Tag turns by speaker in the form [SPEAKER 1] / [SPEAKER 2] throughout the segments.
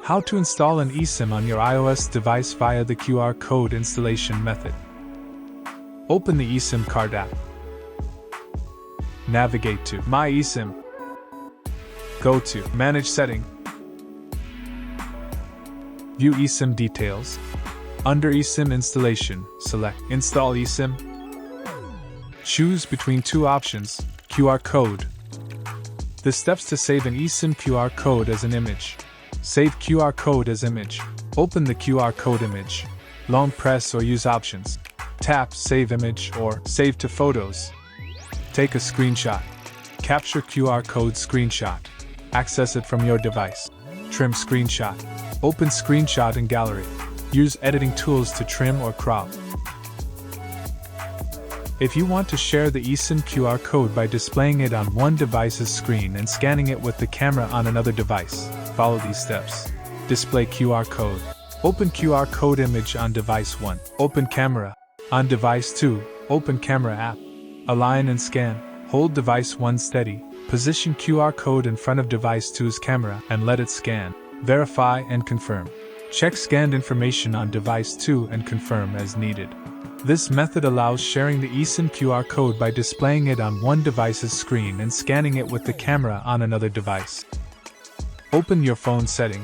[SPEAKER 1] How to install an eSIM on your iOS device via the QR code installation method. Open the eSIMCard app. Navigate to My eSIM. Go to Manage Setting. View Esim Details. Under Esim Installation, select Install eSIM. Choose between two options, QR code. The steps to save an eSIM QR code as an image. Save QR code as image. Open the QR code image. Long press or use options. Tap Save Image or Save to Photos. Take a screenshot. Capture QR code screenshot. Access it from your device. Trim screenshot. Open screenshot in gallery. Use editing tools to trim or crop. If you want to share the eSIM QR code by displaying it on one device's screen and scanning it with the camera on another device, follow these steps. Display QR code. Open QR code image on device 1. Open camera. On device 2, open camera app. Align and scan. Hold device 1 steady. Position QR code in front of device 2's camera and let it scan. Verify and confirm. Check scanned information on device 2 and confirm as needed. This method allows sharing the eSIM QR code by displaying it on one device's screen and scanning it with the camera on another device. Open your phone setting.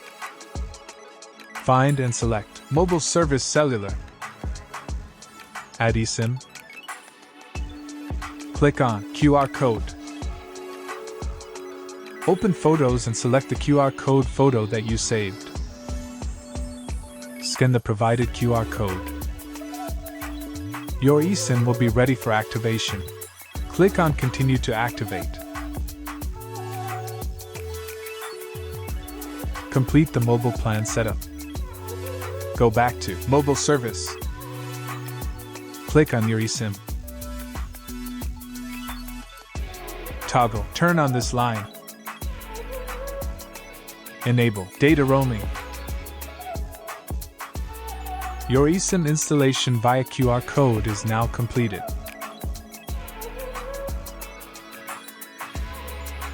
[SPEAKER 1] Find and select Mobile Service Cellular. Add eSIM. Click on QR code. Open Photos and select the QR code photo that you saved. Scan the provided QR code. Your eSIM will be ready for activation. Click on Continue to activate. Complete the mobile plan setup. Go back to Mobile Service. Click on your eSIM. Toggle Turn on this line. Enable Data Roaming. Your eSIM installation via QR code is now completed.